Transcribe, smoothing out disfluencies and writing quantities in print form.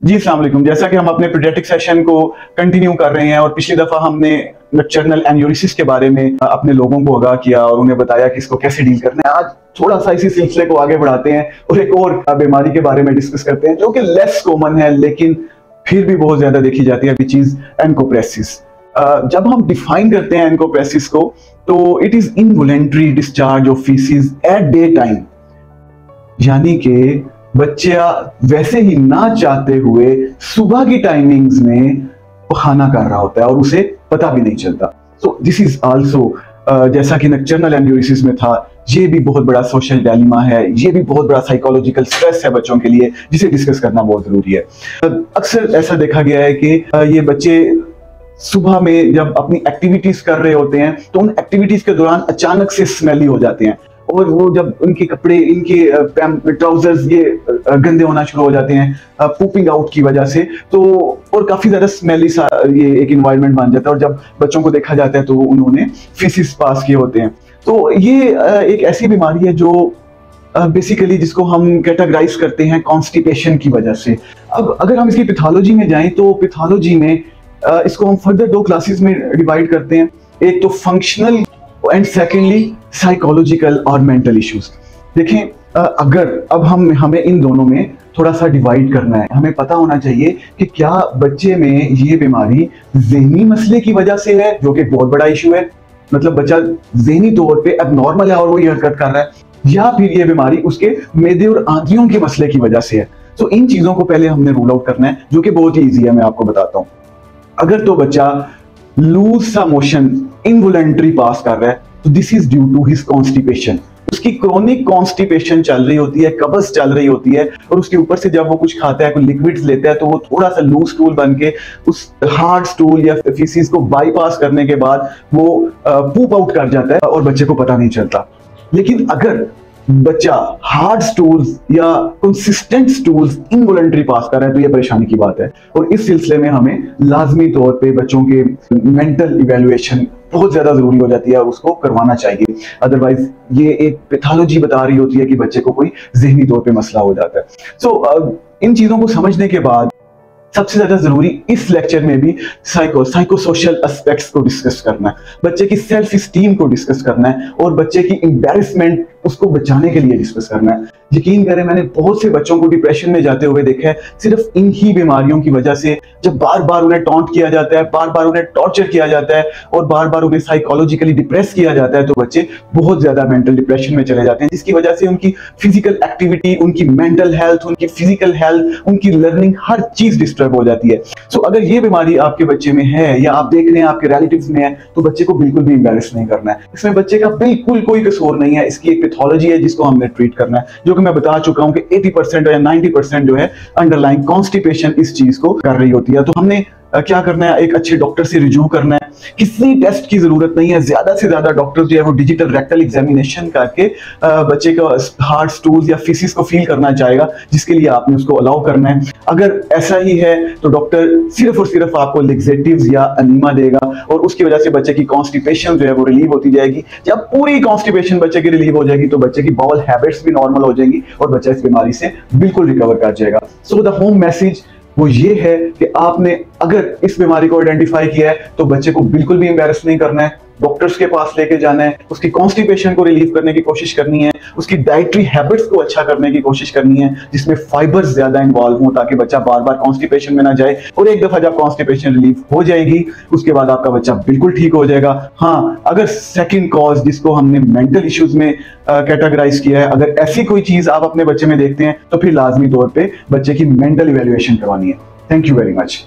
जी अस्सलाम वालेकुम। जैसा कि हम अपने पीडियाट्रिक सेशन को कंटिन्यू कर रहे हैं और पिछली दफा हमने नॉक्टर्नल एन्यूरिसिस के बारे में अपने लोगों को आगाह किया और उन्हें बताया कि इसको कैसे डील करना है। आज थोड़ा सा इसी सिलसिले को आगे बढ़ाते हैं और एक और बीमारी के बारे में डिस्कस करते हैं जो कि लेस कॉमन है लेकिन फिर भी बहुत ज्यादा देखी जाती है, चीज एनकोप्रेसिस। जब हम डिफाइन करते हैं एनकोप्रेसिस को तो it is involuntary discharge of faeces at day time, यानी कि बच्चा वैसे ही ना चाहते हुए सुबह की टाइमिंग्स में खाना कर रहा होता है और उसे पता भी नहीं चलता। सो दिस इज आल्सो जैसा कि नॉक्टर्नल एन्यूरिसिस में था, ये भी बहुत बड़ा सोशल डायलेमा है, ये भी बहुत बड़ा साइकोलॉजिकल स्ट्रेस है बच्चों के लिए, जिसे डिस्कस करना बहुत जरूरी है। अक्सर ऐसा देखा गया है कि ये बच्चे सुबह में जब अपनी एक्टिविटीज कर रहे होते हैं तो उन एक्टिविटीज के दौरान अचानक से स्मेली हो जाते हैं और वो जब उनके कपड़े, इनके ट्राउजर्स ये गंदे होना शुरू हो जाते हैं पूपिंग आउट की वजह से, तो और काफी ज्यादा स्मेली सा ये एक इन्वायरमेंट बन जाता है और जब बच्चों को देखा जाता है तो उन्होंने फीसिस पास किए होते हैं। तो ये एक ऐसी बीमारी है जो बेसिकली जिसको हम कैटेगराइज करते हैं कॉन्स्टिपेशन की वजह से। अब अगर हम इसकी पैथोलॉजी में जाएं तो पैथोलॉजी में इसको हम फर्दर दो क्लासेस में डिवाइड करते हैं, एक तो फंक्शनल एंड सेकेंडली साइकोलॉजिकल और मेंटल इश्यूज। देखें अगर अब हमें इन दोनों में थोड़ा सा डिवाइड करना है, हमें पता होना चाहिए कि क्या बच्चे में ये बीमारी ज़हनी मसले की वजह से है, जो कि बहुत बड़ा इशू है, मतलब बच्चा ज़हनी तौर पे एबनॉर्मल है और वो ये हरकत कर रहा है, या फिर ये बीमारी उसके मैदे और आंतरियों के मसले की वजह से है। तो इन चीजों को पहले हमने रूल आउट करना है, जो कि बहुत ही ईजी है, मैं आपको बताता हूँ। अगर तो बच्चा लूज सा मोशन इनवॉलंटरी पास कर रहा है तो this is due to his constipation. उसकी क्रोनिक कॉन्स्टिपेशन चल रही होती है, कब्ज चल रही होती है और उसके ऊपर से जब वो कुछ खाता है, कोई लिक्विड्स लेता है, तो वो थोड़ा सा लूज स्टूल बन के उस हार्ड स्टूल या फीसिस को बाईपास करने के बाद वो पूप आउट कर जाता है और बच्चे को पता नहीं चलता। लेकिन अगर बच्चा हार्ड स्टूल्स या कंसिस्टेंट स्टूल्स इनवॉलंटरी पास कर रहा है तो ये परेशानी की बात है और इस सिलसिले में हमें लाजमी तौर पे बच्चों के मेंटल इवैल्यूएशन बहुत ज्यादा जरूरी हो जाती है और उसको करवाना चाहिए। अदरवाइज ये एक पैथोलॉजी बता रही होती है कि बच्चे को कोई ज़हनी तौर पे मसला हो जाता है। सो इन चीजों को समझने के बाद सबसे ज्यादा जरूरी इस लेक्चर में भी साइको सोशल एस्पेक्ट्स को डिस्कस करना है, बच्चे की सेल्फ स्टीम को डिस्कस करना है और बच्चे की एम्बैरेसमेंट उसको बचाने के लिए डिस्कस करना है। यकीन करें, मैंने बहुत से बच्चों को डिप्रेशन में जाते हुए देखा है सिर्फ इन ही बीमारियों की वजह से। जब बार बार उन्हें टॉन्ट किया जाता है, बार बार उन्हें टॉर्चर किया जाता है और बार बार उन्हें साइकोलॉजिकली डिप्रेस किया जाता है, तो बच्चे बहुत ज्यादा मेंटल डिप्रेशन में चले जाते हैं, जिसकी वजह से उनकी फिजिकल एक्टिविटी, उनकी मेंटल हेल्थ, उनकी फिजिकल हेल्थ, उनकी लर्निंग, हर चीज डिस्टर्ब हो जाती है। सो अगर ये बीमारी आपके बच्चे में है या आप देख रहे हैं आपके रिलेटिव्स में है तो बच्चे को बिल्कुल भी एम्बैरेस नहीं करना है। इसमें बच्चे का बिल्कुल कोई कसूर नहीं है, इसकी एक पैथोलॉजी है जिसको हमने ट्रीट करना है, जो कि मैं बता चुका हूं कि 80% या 90% जो है अंडरलाइंग कॉन्स्टिपेशन इस चीज को कर रही होती है। तो हमने क्या करना है, एक अच्छे डॉक्टर से रिव्यू करना है, किसी टेस्ट की जरूरत नहीं है। ज्यादा से ज्यादा डॉक्टर जो है वो डिजिटल रेक्टल एग्जामिनेशन करके बच्चे का हार्ड स्टूल्स या फीसिस को फील करना चाहेगा, जिसके लिए आपने उसको अलाउ करना है। अगर ऐसा ही है तो डॉक्टर सिर्फ और सिर्फ आपको लेक्सेटिव्स या अनीमा देगा और उसकी वजह से बच्चे की कॉन्स्टिपेशन जो है वो रिलीव होती जाएगी। जब पूरी कॉन्स्टिपेशन बच्चे की रिलीव हो जाएगी तो बच्चे की बाउल हैबिट्स भी नॉर्मल हो जाएंगी और बच्चा इस बीमारी से बिल्कुल रिकवर कर जाएगा। सो द होम मैसेज वो ये है कि आपने अगर इस बीमारी को आइडेंटिफाई किया है तो बच्चे को बिल्कुल भी एम्बैरेस नहीं करना है, डॉक्टर्स के पास लेके जाना है, उसकी कॉन्स्टिपेशन को रिलीव करने की कोशिश करनी है, उसकी डाइटरी हैबिट्स को अच्छा करने की कोशिश करनी है जिसमें फाइबर्स ज्यादा इन्वॉल्व हो ताकि बच्चा बार बार कॉन्स्टिपेशन में ना जाए। और एक दफा जब कॉन्स्टिपेशन रिलीव हो जाएगी उसके बाद आपका बच्चा बिल्कुल ठीक हो जाएगा। हाँ, अगर सेकंड कॉज जिसको हमने मेंटल इश्यूज में कैटेगराइज किया है, अगर ऐसी कोई चीज आप अपने बच्चे में देखते हैं तो फिर लाजमी तौर पर बच्चे की मेंटल इवैल्यूएशन करवानी है। Thank you very much.